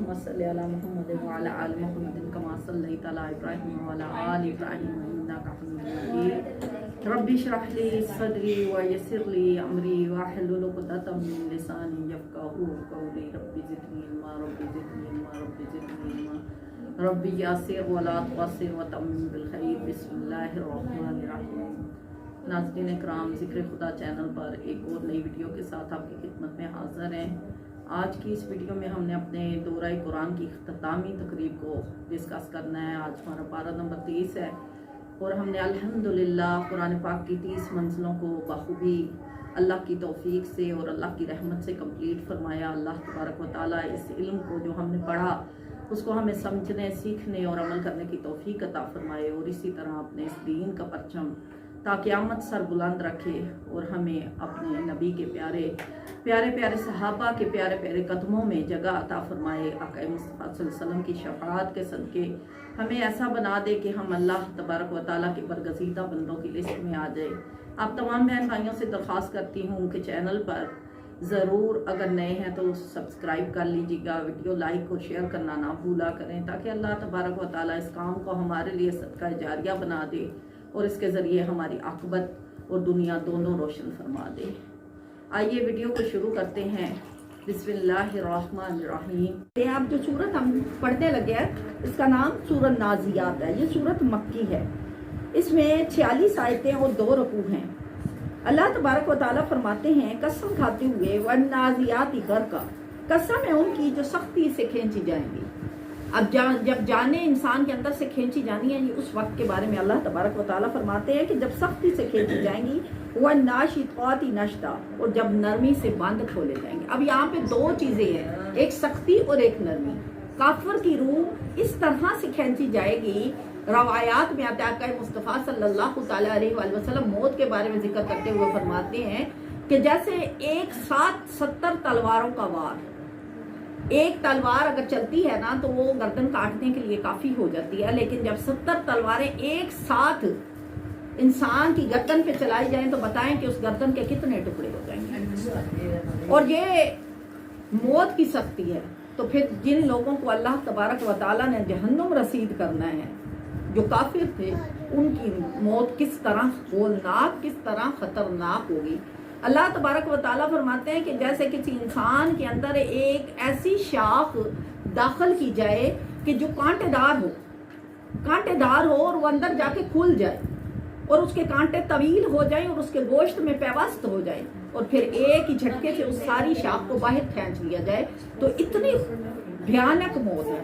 अल्लाहुम्मा सल्लि अला मुहम्मद व अला आलि मुहम्मद कमा सल्लैता अला इब्राहीम व अला आलि इब्राहीम इन्नका हमीदुम मजीद। रब्बि इश्रह ली सदरी व यस्सिर ली अमरी वाहलुल उक़दतम मिन लिसानी यफ़क़हू क़ौली। Rabbi ज़िदनी इल्मा, rabbi ज़िदनी इल्मा, rabbi ज़िदनी इल्मा, rabbi Yasir व ला तुअस्सिर व तम्मिम बिल खैर। बिस्मिल्लाहिर रहमानिर रहीम। नाज़रीन इकराम, ज़िक्र खुदा चैनल पर एक और नई वीडियो के साथ आपकी खिदमत में हाज़िर हैं। आज की इस वीडियो में हमने अपने दौरा कुरान की इख्तितामी तकरीब को डिस्कस करना है। आज हमारा पारा नंबर 30 है और हमने अल्हम्दुलिल्लाह कुरान पाक की 30 मंजिलों को बखूबी अल्लाह की तौफीक से और अल्लाह की रहमत से कंप्लीट फरमाया। अल्लाह तबारक व तआला इस इल्म को जो हमने पढ़ा उसको हमें समझने, सीखने और अमल करने की तौफीक अता फरमाए और इसी तरह अपने इस दीन का परचम ताक़यामत सर बुलंद रखे और हमें अपने नबी के प्यारे प्यारे सहाबा के प्यारे प्यारे कदमों में जगह अता फरमाए। आक़ा मुस्तफ़ा सल्लल्लाहु अलैहि वसल्लम की शफ़ाअत के सदक़े हमें ऐसा बना दे कि हम अल्लाह तबारक व तआला के बरगज़ीदा बंदों की लिस्ट में आ जाए। आप तमाम बहन भाइयों से दरख्वास्त करती हूँ कि चैनल पर ज़रूर अगर नए हैं तो सब्सक्राइब कर लीजिएगा, वीडियो लाइक और शेयर करना ना भूला करें ताकि अल्लाह तबारक व तआला इस काम को हमारे लिए सदका जारिया बना दे और इसके ज़रिए हमारी आक़िबत और दुनिया दोनों रोशन फरमा दे। आइए वीडियो को शुरू करते हैं। बिस्मिल्लाहिर्रहमानिर्रहीम। ये आप जो सूरत हम पढ़ने लगे हैं इसका नाम सूरत नाज़ियात है। ये सूरत मक्की है। इसमें 46 आयतें और 2 रुकू हैं। अल्लाह तबारक व तआला फरमाते हैं, कसम खाते हुए वन्नाज़ियाति गरक़ा, कसम है उनकी जो सख्ती से खींची जाएंगी। अब जब जाने इंसान के अंदर से खींची जानी है, ये उस वक्त के बारे में अल्लाह तबारक व तआला फरमाते हैं कि जब सख्ती से खींची जाएंगी, वह नाशिताति नश्ता, और जब नरमी से बांध खोले जाएंगे। अब यहाँ पे 2 चीजें हैं, एक सख्ती और एक नरमी। काफिर की रूह इस तरह से खींची जाएगी, रवायात में आता है मुस्तफ़ा सल्लल्लाहु अलैहि वसल्लम मौत के बारे में जिक्र करते हुए फरमाते हैं कि जैसे एक साथ 70 तलवारों का वार, एक तलवार अगर चलती है ना तो वो गर्दन काटने के लिए काफी हो जाती है, लेकिन जब 70 तलवारें एक साथ इंसान की गर्दन पे चलाई जाएं तो बताएं कि उस गर्दन के कितने टुकड़े हो जाएंगे। और ये मौत की सख्ती है। तो फिर जिन लोगों को अल्लाह तबारक व तआला ने जहन्नुम रसीद करना है, जो काफिर थे, उनकी मौत किस तरह होलनाक, किस तरह खतरनाक होगी। अल्लाह तबारक व तआला फरमाते हैं कि जैसे किसी इंसान के अंदर एक ऐसी शाख दाखिल की जाए कि जो कांटेदार हो और वो अंदर जाके खुल जाए और उसके कांटे तवील हो जाएं और उसके गोश्त में पेवस्त हो जाए और फिर एक ही झटके से उस सारी शाख को बाहर खींच लिया जाए। तो इतनी भयानक मौत है।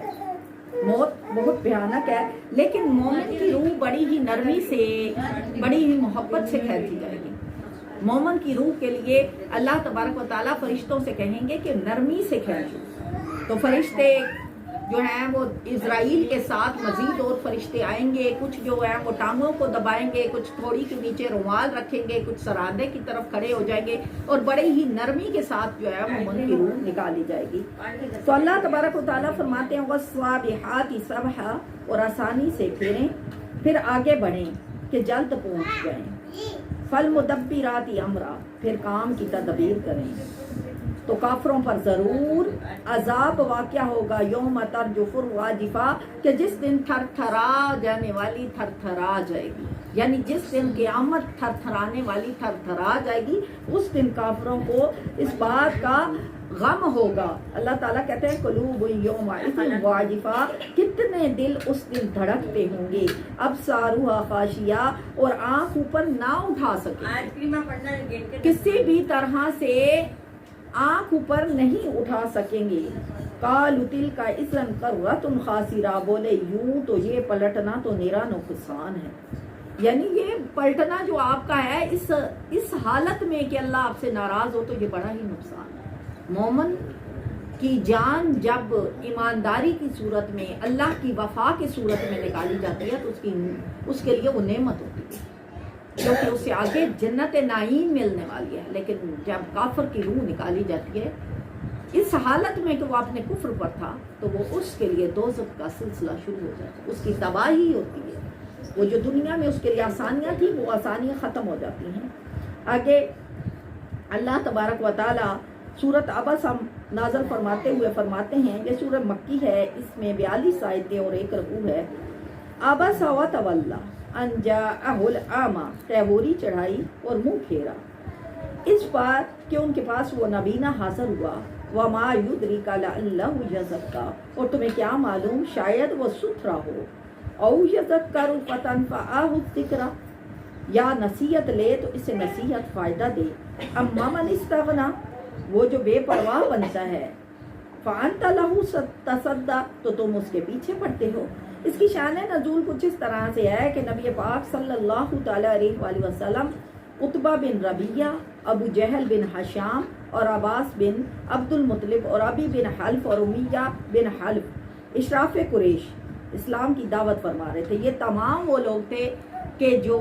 मौत बहुत भयानक है, लेकिन मोमिन की रूह बड़ी ही नरमी से, बड़ी ही मोहब्बत से खींची जाएगी। मोमिन की रूह के लिए अल्लाह तबारक व तआला फरिश्तों से कहेंगे कि नरमी से खींचो। तो फरिश्ते जो हैं वो इज़राइल के साथ मजीद और फरिश्ते आएंगे। कुछ जो है वो टांगों को दबाएंगे, कुछ थोड़ी के नीचे रुमाल रखेंगे, कुछ सरादे की तरफ खड़े हो जाएंगे और बड़े ही नरमी के साथ जो है मोमिन की रूह निकाली जाएगी। तो अल्लाह तबारक व तआला फरमाते हैं वस्वाबिहाति सबहा, और आसानी से फेरें, फिर आगे बढ़ें कि जल्द पहुंच जाएं। फल मुदब्बिराति अमरा, फिर काम की तदबीर करें। तो काफरों पर जरूर अजाब वाक़या होगा, यौम तरजुफुर वाजिफा, कि जिस दिन थरथरा जाने वाली थरथरा जाएगी, यानी जिस दिन क़यामत थरथराने वाली थरथरा जाएगी, उस दिन काफरों को इस बात का गम होगा। अल्लाह ताला कहते हैं कुलूब यौमइज़िन वाजिफा, कितने दिल उस दिन धड़कते होंगे। अब सारूहा खाशिया, और आंख ऊपर ना उठा सके, किसी भी तरह से आंख ऊपर नहीं उठा सकेंगे। कालुतिल का इज़न कर्रतुन खासिरा, बोले यूं तो ये पलटना तो निरा नुकसान है। यानी ये पलटना जो आपका है इस हालत में कि अल्लाह आपसे नाराज हो, तो ये बड़ा ही नुकसान है। मोमिन की जान जब ईमानदारी की सूरत में, अल्लाह की वफा की सूरत में निकाली जाती है तो उसके लिए वो नेमत होती है, क्योंकि उससे आगे जन्नत नाईम मिलने वाली है। लेकिन जब काफिर की रूह निकाली जाती है इस हालत में कि वो अपने कुफ्र पर था, तो वो उसके लिए दोज़ख का सिलसिला शुरू हो जाता है, उसकी तबाही होती है। वो जो दुनिया में उसके लिए आसानियाँ थी वो आसानियाँ ख़त्म हो जाती हैं। आगे अल्लाह तबारक व तआला सूरत अबसा नाज़िल फरमाते हुए फरमाते हैं ये सूरत मक्की है, इसमें 42 आयतें और 1 रुकू है। अबसा व तवल्ला अन जाअहुल आमा, तैबोरी चढ़ाई और मुंह फेरा इस बात कि उनके पास वो नबीना हासिल हुआ। वमा युद्रिका लअल्लहु यज़क्का, और तुम्हें क्या मालूम शायद वो सुथरा हो। औ यज़क्करु फतनफ़अहु ज़िक्रा, या नसीहत ले तो इसे नसीहत फ़ायदा दे। अम्मा मन इस्तग़ना, वो जो बेपरवाह बनता है। फ़अन्त लहु तसद्दा, तो तुम उसके पीछे पड़ते हो। इसकी शान नज़ूल कुछ इस तरह से है कि नबी पाक सल्लल्लाहु तआला अलैहि वसल्लम उतबा बिन रबिया, अबू जहल बिन हशाम और अब्बास बिन अब्दुल मुत्तलिब और अबी बिन हल्फ और उमैया बिन हल्फ इशराफ कुरैश इस्लाम की दावत फरमा रहे थे। ये तमाम वो लोग थे कि जो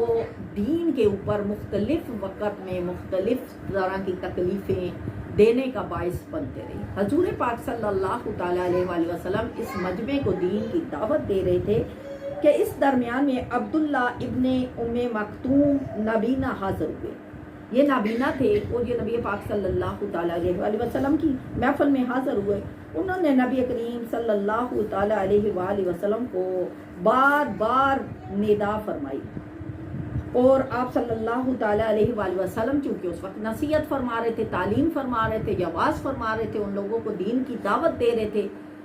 दीन के ऊपर मुख्तलिफ वक़्त में मुख्तलिफ तरह की तकलीफ़ें देने का बाइस बनते रहे। हजूर पाक सल्लल्लाहु तआला अलैहि वसल्लम इस मजमे को दीन की दावत दे रहे थे कि इस दरमियान में अब्दुल्ला इब्ने उम्मे मक्तूम नबीना हाजिर हुए। ये नाबीना थे और ये नबी पाक सल्लल्लाहु तआला अलैहि वसल्लम की महफिल में हाजिर हुए। उन्होंने नबी करीम सल्लल्लाहु तआला अलैहि वसल्लम को बार बार निदा फरमाई और आप सल्लल्लाहु तआला अलैहि वसल्लम चूँकि उस वक्त नसीहत फरमा रहे थे, तालीम फरमा रहे थे, जवाज़ फरमा रहे थे, उन लोगों को दीन की दावत दे रहे थे,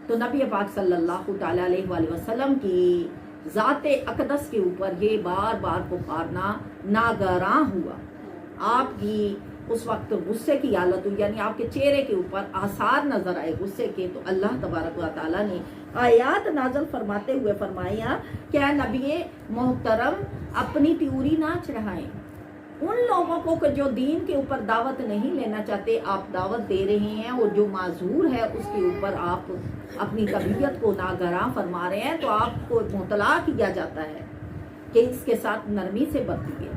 तो नबी पाक सल्लल्लाहु तआला अलैहि वसल्लम की ज़ाते अक़दस के ऊपर ये बार बार पुकारना नागरां हुआ। आपकी उस वक्त गुस्से की हालत हुई, यानी आपके चेहरे के ऊपर आसार नजर आए गुस्से के। तो अल्लाह तबारक व तआला ने आयात नाज़िल फरमाते हुए फरमाया क्या नबी मोहतरम अपनी त्यूरी ना चढ़ाएं। उन लोगों को कि जो दीन के ऊपर दावत नहीं लेना चाहते आप दावत दे रहे हैं, और जो माजूर है उसके ऊपर आप अपनी तबीयत को नागरां फरमा रहे हैं, तो आपको मुतला किया जाता है कि इसके साथ नरमी से बरतिए,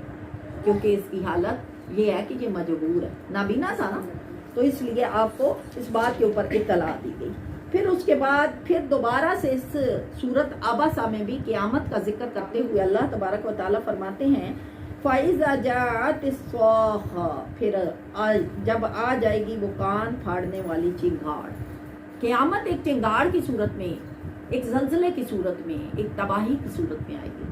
क्योंकि इसकी हालत ये है कि ये मजबूर है, नाबीना था ना, तो इसलिए आपको इस बात के ऊपर इत्तला दी गई। फिर उसके बाद फिर दोबारा से इस सूरत आबासा में भी क़यामत का जिक्र करते हुए अल्लाह तबारक व तआला फरमाते हैं फ़ाइज़ा जाअत इस्साखा, फिर जब आ जाएगी वो कान फाड़ने वाली चिंगाड़। क़यामत एक चिंगाड़ की सूरत में, एक ज़लज़ले की सूरत में, एक तबाही की सूरत में आएगी।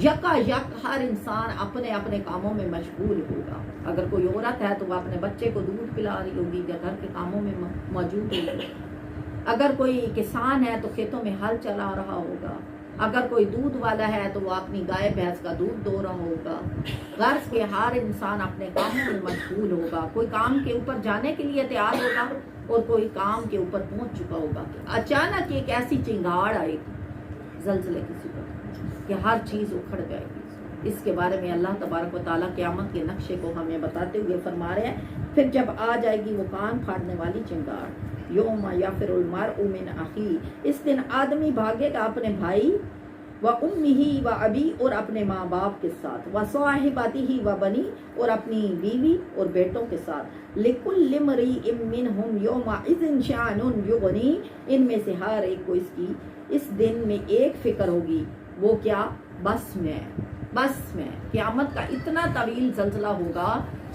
यका यक हर इंसान अपने अपने कामों में मशगूल होगा। अगर कोई औरत है तो वह अपने बच्चे को दूध पिला रही होगी या घर के कामों में मौजूद होगी। अगर कोई किसान है तो खेतों में हल चला रहा होगा। अगर कोई दूध वाला है तो वो अपनी गाय भैंस का दूध दो रहा होगा। गर्ज के हर इंसान अपने कामों में मशगूल होगा। कोई काम के ऊपर जाने के लिए तैयार होगा और कोई काम के ऊपर पहुंच चुका होगा। अचानक एक ऐसी चिंगाड़ आएगी ज़लज़ले की सूरत कि हर चीज़ उखड़ जाएगी। इसके बारे में अल्लाह तबारक व तआला क़यामत के नक्शे को हमें बताते हुए फरमा रहे हैं फिर जब आ जाएगी वो कान फाड़ने वाली चिंगाड़, यौमा यफ़िरुल मरउ मिन अख़ी, इस दिन आदमी भागेगा अपने भाई व उम्मिही व अबी, और अपने माँ बाप के साथ, व साहिबतिही व बनी, और अपनी बीवी और बेटों के साथ। लिकुल्लि इम्रिइन मिनहुम यौमइज़िन शानुन युग़नी, इनमें से हर एक को इसकी इस दिन में एक फिक्र होगी, वो क्या, बस में क़यामत का इतना तवील ज़लज़ला होगा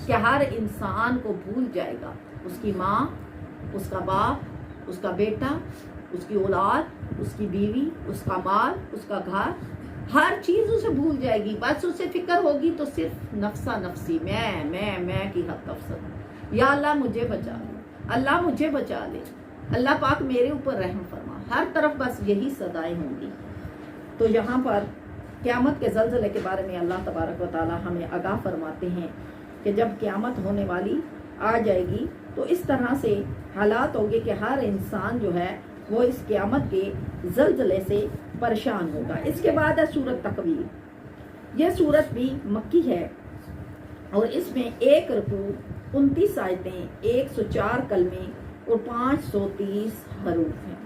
कि हर इंसान को भूल जाएगा उसकी माँ, उसका बाप, उसका बेटा, उसकी औलाद, उसकी बीवी, उसका माल, उसका घर, हर चीज़ उसे भूल जाएगी। बस उसे फिक्र होगी तो सिर्फ नफ्सा नफ्सी, मैं की हद तफसर। या अल्लाह मुझे बचा ले, अल्लाह मुझे बचा ले, अल्लाह पाक मेरे ऊपर रहम फरमा। हर तरफ बस यही सदाएं होंगी। तो यहाँ पर क़यामत के ज़लज़ले के बारे में अल्लाह तबारक व तआला हमें आगाह फरमाते हैं कि जब क़यामत होने वाली आ जाएगी तो इस तरह से हालात होंगे कि हर इंसान जो है वो इस क़यामत के ज़लज़ले से परेशान होगा। इसके बाद है सूरत तकवीर। यह सूरत भी मक्की है और इसमें 1 रुकू, 29 आयतें, 104 कलमे और 530 हरूफ हैं।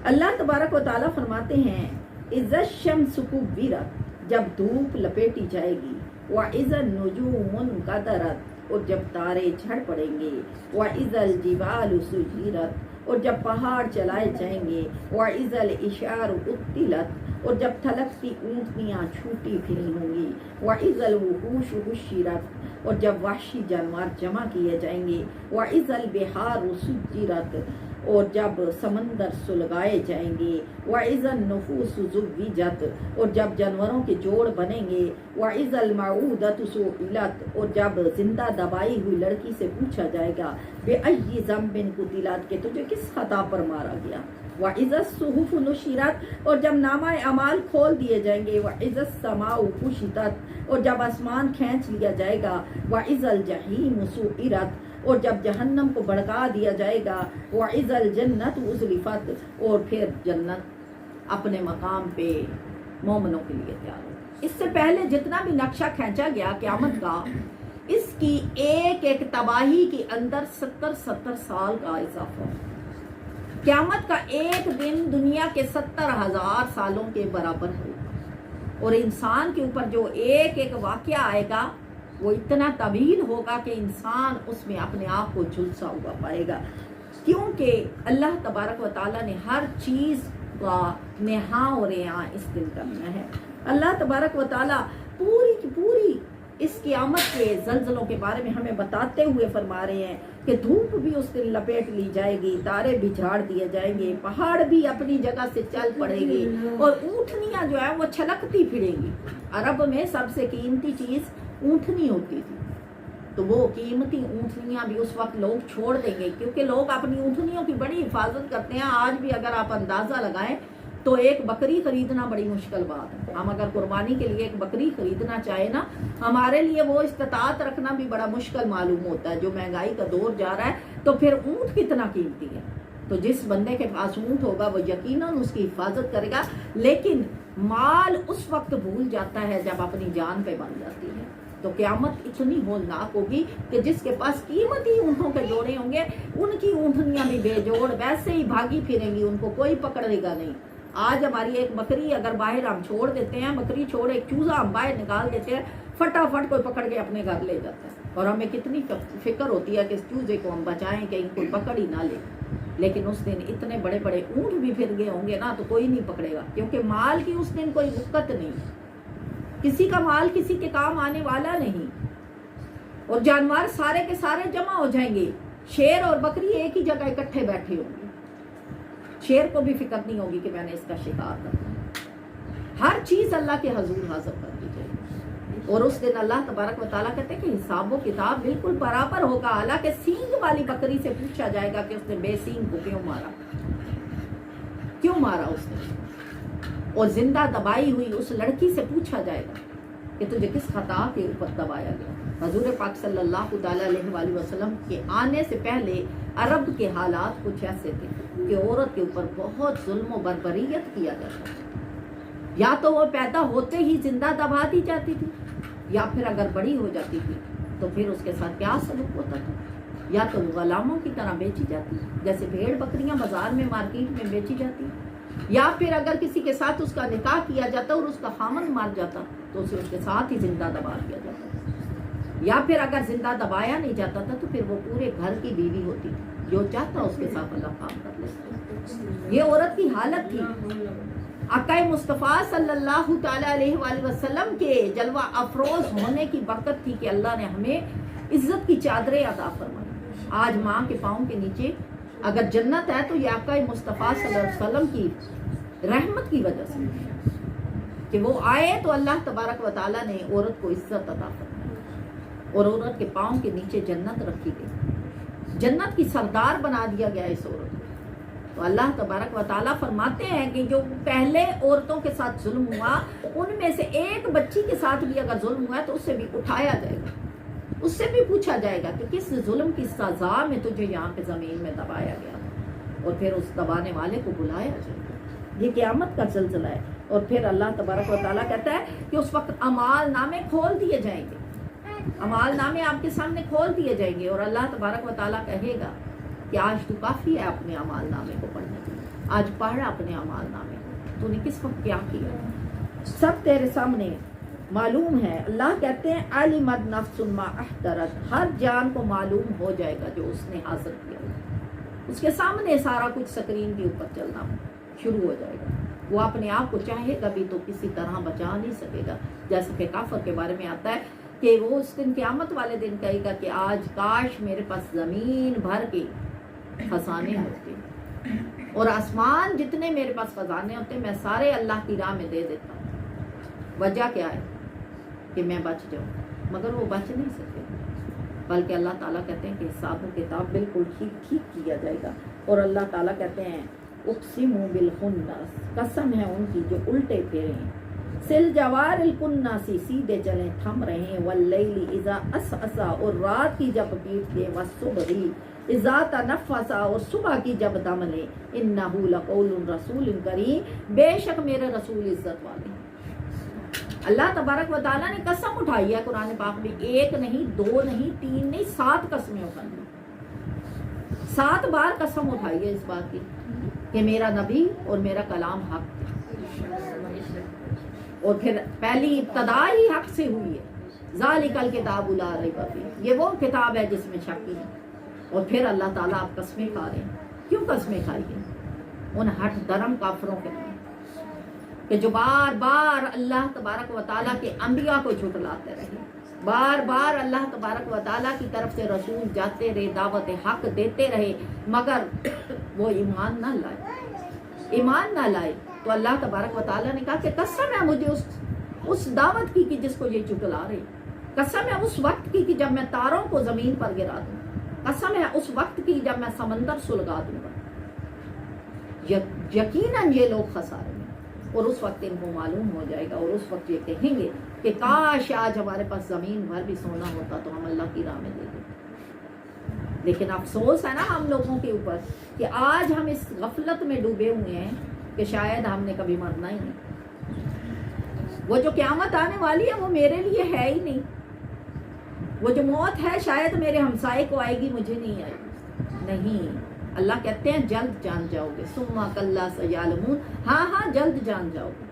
अल्लाह तबारक व तआला फरमाते हैं इज़्ज़त शम्सु कुव्विरत, जब धूप लपेटी जाएगी, व इज़्ज़न नुजूमुन कदरत, और जब तारे झड़ पड़ेंगे, व इज़ल जिबालु सुजिरत, اور جب پہاڑ چلائے جائیں گے، وَإِذَا الْعِشَارُ عُطِّلَتْ، اور جب تھلکتی اونٹنیاں چھوٹی پھری ہوں گی، وَإِذَا الْوُحُوشُ حُشِّرَتْ، اور جب وحشی جانور جمع کیے جائیں گے، وَإِذَا الْبِحَارُ سُجِّرَتْ، اور جب سمندر سلگائے جائیں گے، وَإِذَا النُّفُوسُ زُوِّجَتْ، اور جب جانوروں کے جوڑ بنیں گے، وَإِذَا الْمَوْءُودَةُ سُئِلَتْ، اور جب زندہ دبائی ہوئی لڑکی سے پوچھا جائے گا، بِأَيِّ ذَنبٍ قُتِلَتْ، کہ تجھے کس خطا پر مارا گیا، وَإِذَا الصُّحُفُ نُشِرَتْ، اور جب نامہ اعمال کھول دیے جائیں گے، وَإِذَا السَّمَاءُ كُشِطَتْ، اور جب آسمان کھینچ لیا جائے گا، وَإِذَا الْجَحِيمُ سُعِّرَتْ، اور جب جہنم کو بھڑکا دیا جائے گا، وَإِذَا الْجَنَّةُ أُزْلِفَتْ، اور پھر جنت اپنے مقام پہ مومنوں کے لیے تیار ہو۔ اس سے پہلے جتنا بھی نقشہ کھینچا گیا قیامت کا، اس کی ایک ایک تباہی کے اندر 70 سال کا اضافہ۔ قیامت کا ایک دن دنیا کے 70,000 سالوں کے برابر ہوگا، اور انسان کے اوپر جو ایک ایک واقعہ آئے گا وہ اتنا طویل ہوگا کہ انسان اس میں اپنے آپ کو جھلسا ہوا پائے گا، کیونکہ اللہ تبارک و تعالیٰ نے ہر چیز کا نہاں اور یہاں اس دن کرنا ہے۔ اللہ تبارک و تعالیٰ پوری کی پوری اس قیامت کے زلزلوں کے بارے میں ہمیں بتاتے ہوئے فرما رہے ہیں کہ دھوپ بھی اس دن لپیٹ لی جائے گی، تارے بھی جھاڑ دیے جائیں گے، پہاڑ بھی اپنی جگہ سے چل پڑے گی، اور اونٹنیاں جو ہے وہ چھلکتی پھریں گی۔ عرب میں سب سے قیمتی چیز اونٹنی ہوتی تھی، تو وہ قیمتی اونٹنیاں بھی اس وقت لوگ چھوڑ دیں گے، کیونکہ لوگ اپنی اونٹنیوں کی بڑی حفاظت کرتے ہیں۔ آج بھی اگر آپ اندازہ لگائیں تو ایک بکری خریدنا بڑی مشکل بات ہے۔ ہم اگر قربانی کے لیے ایک بکری خریدنا چاہیں نا، ہمارے لیے وہ استطاعت رکھنا بھی بڑا مشکل معلوم ہوتا ہے۔ جو مہنگائی کا دور جا رہا ہے تو پھر اونٹ کتنا قیمتی ہے، تو جس بندے کے پاس اونٹ ہوگا وہ یقیناً اس کی حفاظت کرے گا، لیکن مال اس وقت بھول جاتا ہے جب اپنی جان پہ بن جاتی ہے۔ تو قیامت اتنی ہولناک ہوگی کہ جس کے پاس قیمتی اونٹوں کے جوڑے ہوں گے، ان کی اونٹنیاں بھی بے جوڑ ویسے ہی بھاگی پھریں گی، ان کو کوئی پکڑے گا نہیں۔ آج ہماری ایک بکری اگر باہر ہم چھوڑ دیتے ہیں، بکری چھوڑ ایک چوزا ہم باہر نکال دیتے ہیں، فٹافٹ کوئی پکڑ کے اپنے گھر لے جاتا ہے، اور ہمیں کتنی فکر ہوتی ہے کہ اس چوزے کو ہم بچائیں کہ ان کو پکڑ ہی نہ لے۔ لیکن اس دن اتنے بڑے بڑے اونٹ بھی پھر گئے ہوں گے نا، تو کوئی نہیں پکڑے گا، کیونکہ مال کی اس دن کوئی وقت نہیں، کسی کا مال کسی کے کام آنے والا نہیں، اور جانور سارے کے سارے جمع ہو جائیں گے۔ شیر اور بکری ایک ہی جگہ اکٹھے بیٹھے ہوں گے، شیر کو بھی فکر نہیں ہوگی کہ میں نے اس کا شکار کرنا، ہر چیز اللہ کے حضور حاضر کر دی جائے گی۔ اور اس دن اللہ تبارک و تعالیٰ کہتے ہیں کہ حساب و کتاب بالکل برابر ہوگا، حالانکہ سینگ والی بکری سے پوچھا جائے گا کہ اس نے بے سینگ کو کیوں مارا اس نے، اور زندہ دبائی ہوئی اس لڑکی سے پوچھا جائے گا کہ تجھے کس خطا کے اوپر دبایا گیا۔ حضور پاک صلی اللہ تعالیٰ علیہ وآلہ وسلم کے آنے سے پہلے عرب کے حالات کچھ ایسے تھے کہ عورت کے اوپر بہت ظلم و بربریت کیا جاتا تھا، یا تو وہ پیدا ہوتے ہی زندہ دبا دی جاتی تھی، یا پھر اگر بڑی ہو جاتی تھی تو پھر اس کے ساتھ کیا سلوک ہوتا تھا، یا تو غلاموں کی طرح بیچی جاتی، جیسے بھیڑ بکریاں بازار میں مارکیٹ میں بیچی جاتی، یا پھر اگر کسی کے ساتھ اس کا نکاح کیا جاتا اور اس کا خامن مار جاتا تو اسے اس کے ساتھ ہی زندہ دبا دیا جاتا، یا پھر اگر زندہ دبایا نہیں جاتا تھا تو پھر وہ پورے گھر کی بیوی ہوتی تھی، جو چاہتا اس کے ساتھ اللہ کام کر لیتا۔ یہ عورت کی حالت تھی۔ آقا مصطفیٰ صلی اللہ تعالیٰ علیہ وآلہ وسلم کے جلوہ افروز ہونے کی برکت تھی کہ اللہ نے ہمیں عزت کی چادریں عطا فرمائی۔ آج ماں کے پاؤں کے نیچے اگر جنت ہے تو یہ آقا مصطفیٰ صلی اللہ علیہ وسلم کی رحمت کی وجہ سے کہ وہ آئے تو اللہ تبارک و تعالیٰ نے عورت کو عزت عطا فرمائی، اور عورت کے پاؤں کے نیچے جنت رکھی گئی، جنت کی سردار بنا دیا گیا اس عورت کو۔ تو اللہ تبارک و تعالیٰ فرماتے ہیں کہ جو پہلے عورتوں کے ساتھ ظلم ہوا، ان میں سے ایک بچی کے ساتھ بھی اگر ظلم ہوا تو اسے بھی اٹھایا جائے گا، اس سے بھی پوچھا جائے گا کہ کس ظلم کی سزا میں تجھے یہاں پہ زمین میں دبایا گیا، اور پھر اس دبانے والے کو بلایا جائے گا۔ یہ قیامت کا زلزلہ ہے۔ اور پھر اللہ تبارک و تعالیٰ کہتا ہے کہ اس وقت اعمال نامے کھول دیے جائیں گے، اعمال نامے آپ کے سامنے کھول دیے جائیں گے، اور اللہ تبارک و تعالیٰ کہے گا کہ آج تو کافی ہے اپنے اعمال نامے کو پڑھنے کے لیے، آج پڑھ اپنے اعمال نامے کو، تو نے کس وقت کیا کیا، سب تیرے سامنے معلوم ہے۔ اللہ کہتے ہیں علمت نفس ما احضرت، ہر جان کو معلوم ہو جائے گا جو اس نے حاصل کیا۔ اس کے سامنے سارا کچھ اسکرین کے اوپر چلنا شروع ہو جائے گا. وہ اپنے آپ کو چاہے گا بھی تو کسی طرح بچا نہیں سکے گا. جیسا کہ کافر کے بارے میں آتا ہے کہ وہ اس دن قیامت والے دن کہے گا کہ آج کاش میرے پاس زمین بھر کے خزانے ہوتے اور آسمان جتنے میرے پاس خزانے ہوتے میں سارے اللہ کی راہ میں دے دیتا. وجہ کیا ہے کہ میں بچ جاؤں, مگر وہ بچ نہیں سکے, بلکہ اللہ تعالیٰ کہتے ہیں کہ حساب و کتاب بالکل ٹھیک کیا جائے گا. اور اللہ تعالیٰ کہتے ہیں اقسم بالخنس, قسم ہے ان کی جو الٹے پھرے ہیں, سل جوار الکناسی سیدھے چلیں تھم رہے ہیں, واللیل اذا اسعسا اور رات کی جب پیٹ دے, والصبح اذا تنفسا اور صبح کی جب دم لے, انہ لقول رسول کریم, بے شک میرے رسول عزت والے ہیں. اللہ تبارک و تعالیٰ نے قسم اٹھائی ہے قرآن پاک میں, ایک نہیں, دو نہیں, تین نہیں, 7 قسمیں اٹھائی, 7 بار قسم اٹھائی ہے اس بات کی کہ میرا نبی اور میرا کلام حق ہے. اور پھر پہلی ابتدا ہی حق سے ہوئی ہے, ذالک الکتاب لا ریب فیہ, یہ وہ کتاب ہے جس میں شک نہیں. اور پھر اللہ تعالیٰ آپ قسمیں کھا رہے ہیں. کیوں قسمیں کھائی ہیں؟ ان ہٹ درم کافروں کے لیے کہ جو بار بار اللہ تبارک و تعالیٰ کے انبیاء کو جھٹلاتے رہے, بار بار اللہ تبارک و تعالیٰ کی طرف سے رسول جاتے رہے, دعوت حق دیتے رہے, مگر وہ ایمان نہ لائے. تو اللہ تبارک و تعالیٰ نے کہا کہ قسم ہے مجھے اس دعوت کی کہ جس کو یہ جھٹلا رہے, قسم ہے اس وقت کی کہ جب میں تاروں کو زمین پر گرا دوں, قسم ہے اس وقت کی جب میں سمندر سلگا دوں گا. یقیناً یہ لوگ خسارے میں, اور اس وقت ان کو معلوم ہو جائے گا, اور اس وقت یہ کہیں گے کہ کاش آج ہمارے پاس زمین بھر بھی سونا ہوتا تو ہم اللہ کی راہ میں دے دیں. لیکن افسوس ہے نا ہم لوگوں کے اوپر کہ آج ہم اس غفلت میں ڈوبے ہوئے ہیں کہ شاید ہم نے کبھی مرنا ہی نہیں. وہ جو قیامت آنے والی ہے وہ میرے لیے ہے ہی نہیں. وہ جو موت ہے شاید میرے ہمسائے کو آئے گی, مجھے نہیں آئے گی. نہیں, اللہ کہتے ہیں جلد جان جاؤ گے, ثم کلا سیعلمون, ہاں جلد جان جاؤ گے.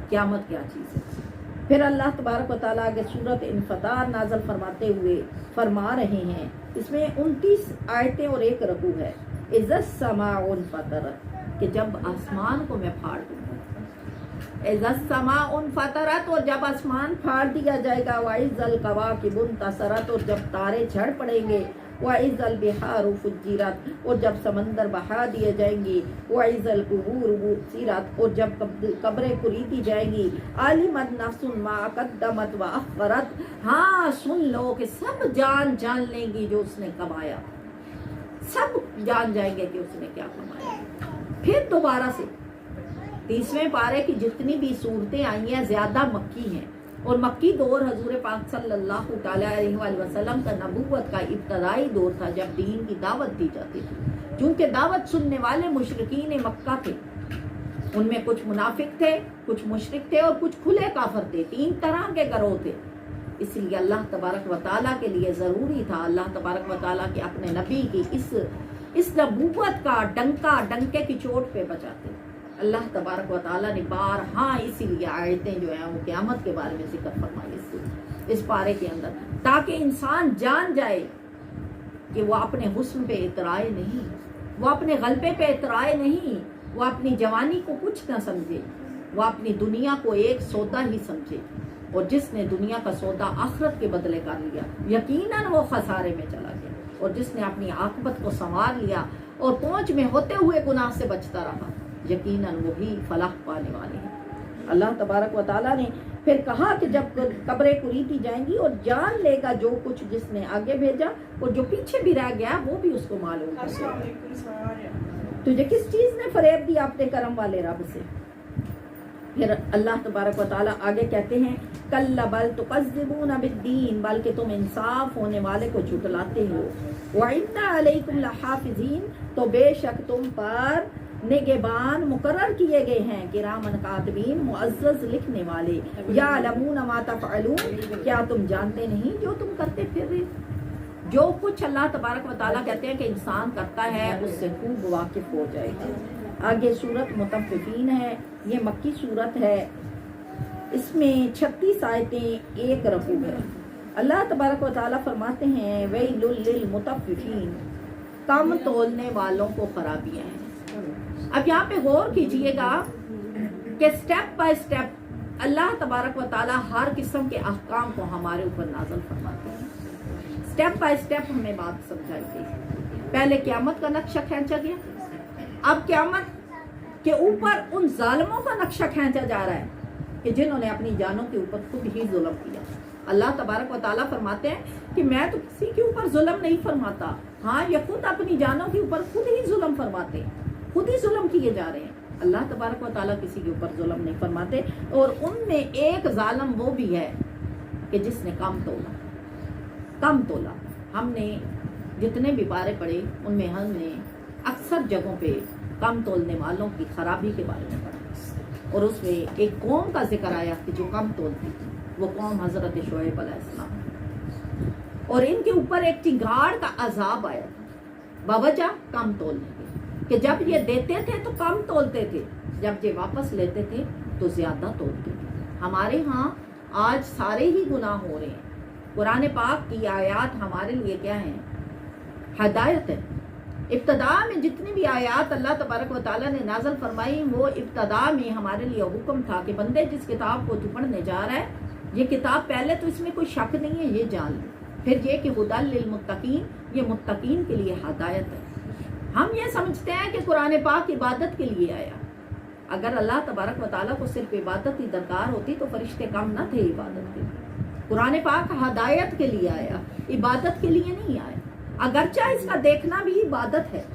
قیامت کیا چیز ہے؟ پھر اللہ تبارک و تعالیٰ کے سورۃ انفطار نازل فرماتے ہوئے فرما رہے ہیں, اس میں 29 آیتیں اور 1 رکوع ہے. اذا السماء انفطرت, کہ جب آسمان کو میں پھاڑ دوں گا. اذا السماء انفطرت, اور جب آسمان پھاڑ دیا جائے گا. واذا الکواکب انتثرت, اور جب تارے جھڑ پڑیں گے. وَإِذَا الْبِحَارُ فُجِّرَتْ, اور جب سمندر بہا دیے جائیں گی. وَإِذَا الْقُبُورُ بُعْثِرَتْ, اور جب قبریں کھریدی جائیں گی. عَلِمَتْ نَفْسٌ مَا قَدَّمَتْ وَأَخَّرَتْ, ہاں سن لو کہ سب جان لیں گی جو اس نے کمایا, سب جان جائیں گے کہ اس نے کیا کمایا. پھر دوبارہ سے 30ویں پارے کی جتنی بھی صورتیں آئی ہیں زیادہ مکی ہیں, اور مکی دور حضور پاک صلی اللہ تعالیٰ علیہ وآلہ وسلم کا نبوت کا ابتدائی دور تھا, جب دین کی دعوت دی جاتی تھی. چونکہ دعوت سننے والے مشرکین مکہ تھے, ان میں کچھ منافق تھے, کچھ مشرک تھے, اور کچھ کھلے کافر تھے. 3 طرح کے گروہ تھے. اس لیے اللہ تبارک و تعالیٰ کے لیے ضروری تھا اللہ تبارک و تعالیٰ کے اپنے نبی کی اس نبوت کا ڈنکے کی چوٹ پہ بچاتے. اللہ تبارک و تعالیٰ نے بارہا اسی لیے آیتیں جو ہیں وہ قیامت کے بارے میں ذکر فرمائی اس پارے کے اندر, تاکہ انسان جان جائے کہ وہ اپنے حسن پہ اترائے نہیں, وہ اپنے غلبے پہ اترائے نہیں, وہ اپنی جوانی کو کچھ نہ سمجھے, وہ اپنی دنیا کو ایک سودا ہی سمجھے. اور جس نے دنیا کا سودا آخرت کے بدلے کر لیا یقیناً وہ خسارے میں چلا گیا. اور جس نے اپنی عاقبت کو سنوار لیا اور پہنچ میں ہوتے ہوئے گناہ سے بچتا رہا, یقیناً وہی فلاح پانے والے ہیں. اللہ تبارک و تعالیٰ نے پھر کہا کہ جب قبریں کھریدی جائیں گی, اور جان لے گا جو کچھ جس نے آگے بھیجا, اور جو پیچھے بھی رہ گیا وہ بھی اس کو معلوم ہے. تجھے کس چیز نے فریب دی اپنے کرم والے رب سے؟ پھر اللہ تبارک و تعالیٰ آگے کہتے ہیں کلا بل تکذبون بالدین, بلکہ تم انصاف ہونے والے کو جھٹلاتے ہو. وَإِنَّ عَلَيْكُمْ لَحَافِظِينَ, تو بے شک تم پر نگہبان مقرر کیے گئے ہیں, کرامن کاتبین, معزز لکھنے والے. یعلمون ما تفعلون, کیا تم جانتے نہیں جو تم کرتے پھر رہے. جو کچھ اللہ تبارک و تعالیٰ کہتے ہیں کہ انسان کرتا ہے اس سے خوب واقف ہو جائے گا. آگے سورت مطففین ہے, یہ مکی سورت ہے, اس میں 36 آیتیں 1 رکوع ہے. اللہ تبارک و تعالیٰ فرماتے ہیں ویل للمطففین, कम तोलने वालों को खराबियां हैं। अब यहाँ पे गौर कीजिएगा कि स्टेप बाय स्टेप अल्लाह तबारक व ताला हर किस्म के अहकाम को हमारे ऊपर नाज़िल फरमाते हैं। स्टेप बाय स्टेप हमें बात समझाई गई। पहले क़यामत का नक्शा खींचा गया, अब क़यामत के ऊपर उन जालिमों का नक्शा खींचा जा रहा है कि जिन्होंने अपनी जानों के ऊपर खुद ही जुल्म किया। अल्लाह तबारक व ताला फरमाते हैं कि मैं तो किसी के ऊपर जुल्म नहीं फरमाता। हाँ, ये खुद अपनी जानों के ऊपर खुद ही जुल्म फरमाते हैं, खुद ही जुल्म किए जा रहे हैं। अल्लाह तबारक व ताला किसी के ऊपर जुल्म नहीं फरमाते। और उनमें एक जालिम वो भी है कि जिसने कम तोला। हमने जितने भी बारे पढ़े उनमें हमने अक्सर जगहों पे कम तोलने वालों की खराबी के बारे में पढ़ा, और उसमें एक कौम का जिक्र आया कि जो कम तोलती थी, वो कौम हजरत शुएब अलैहिस्सलाम, और इनके ऊपर एक चिंगाड़ का अजाब आया था बावजह कम तोलने के, कि जब ये देते थे तो कम तोलते थे, जब ये वापस लेते थे तो ज्यादा तोलते थे। हमारे यहाँ आज सारे ही गुनाह हो रहे हैं। कुरान पाक की आयत हमारे लिए क्या है? हदायत है। इब्तदा में जितनी भी आयत अल्लाह तबारक व ताला ने नाज़िल फरमाई, वो इब्तदा में हमारे लिए हुक्म था कि बंदे जिस किताब को तू पढ़ने जा रहा है, ये किताब पहले तो इसमें कोई शक नहीं है, ये जान ले। फिर ये कि हुदल लिल मुत्तकीन, ये मुत्तकीन के लिए हदायत है। हम ये समझते हैं कि कुरान पाक इबादत के लिए आया। अगर अल्लाह तबारक व ताला को सिर्फ इबादत ही दरकार होती तो फरिश्ते कम न थे इबादत के लिए। कुरान पाक हदायत के लिए आया, इबादत के लिए नहीं आया। अगरचा इसका देखना भी इबादत है,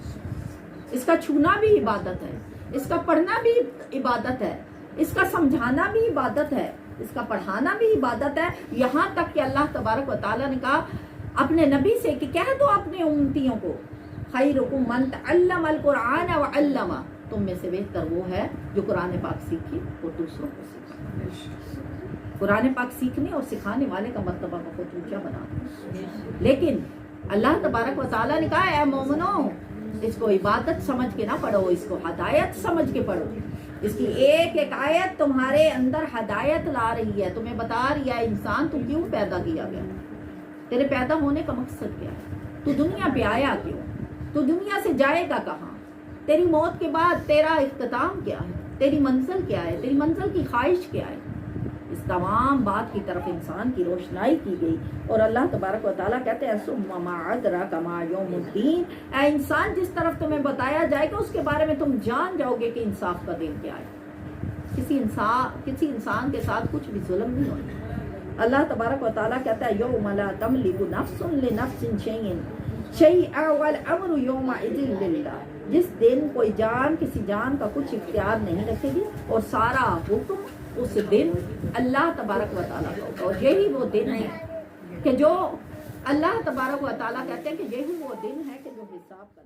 इसका छूना भी इबादत है, इसका पढ़ना भी इबादत है, इसका समझाना भी इबादत है, इसका पढ़ाना भी इबादत है। यहाँ तक कि अल्लाह तबारक व ताला ने कहा अपने नबी से कि कह दो अपने उम्मतियों को, खैरुकुम मन तअल्लमल कुरान व अल्लमा, तुम में से बेहतर वो है जो कुरान पाक सीखे और दूसरों को सिखाए। कुरान पाक सीखने और सिखाने वाले का मर्तबा बहुत ऊंचा बना दे। लेकिन अल्लाह तबारक व ताला ने कहा, ऐ मोमिनो, इसको इबादत समझ के ना पढ़ो, इसको हदायत समझ के पढ़ो। इसकी एक एक आयत तुम्हारे अंदर हदायत ला रही है, तुम्हें बता रही है इंसान तुम क्यों पैदा किया गया, तेरे पैदा होने का मकसद क्या है, तू दुनिया पे आया क्यों, तू दुनिया से जाएगा कहाँ, तेरी मौत के बाद तेरा इख्तिताम क्या है, तेरी मंजिल क्या है, तेरी मंजिल की ख्वाहिश क्या है। इस तमाम बात की तरफ इंसान की रोशनाई की गई। और अल्लाह तबारक व ताला कहते हैं सुम्मा मा अदराका मा यौमुद्दीन, ऐ इंसान जिस तरफ तुम्हें बताया जाएगा उसके बारे में तुम जान जाओगे कि इंसाफ का दिन क्या है। किसी इंसान के साथ कुछ भी जुल्म नहीं होना। अल्लाह तबारक व ताला कहता है यौम ला तमलिकु नफ्सुन लिनफ्सिन शैअन वल अम्रु यौमइज़िन लिल्लाह, जिस दिन कोई जान किसी जान का कुछ इख्तियार नहीं रखेगी और सारा हुक्म उस दिन अल्लाह तबारक व ताला का होगा। और यही वो दिन है कि जो अल्लाह तबारक व ताला कहते हैं कि यही वो दिन है कि जो हिसाब का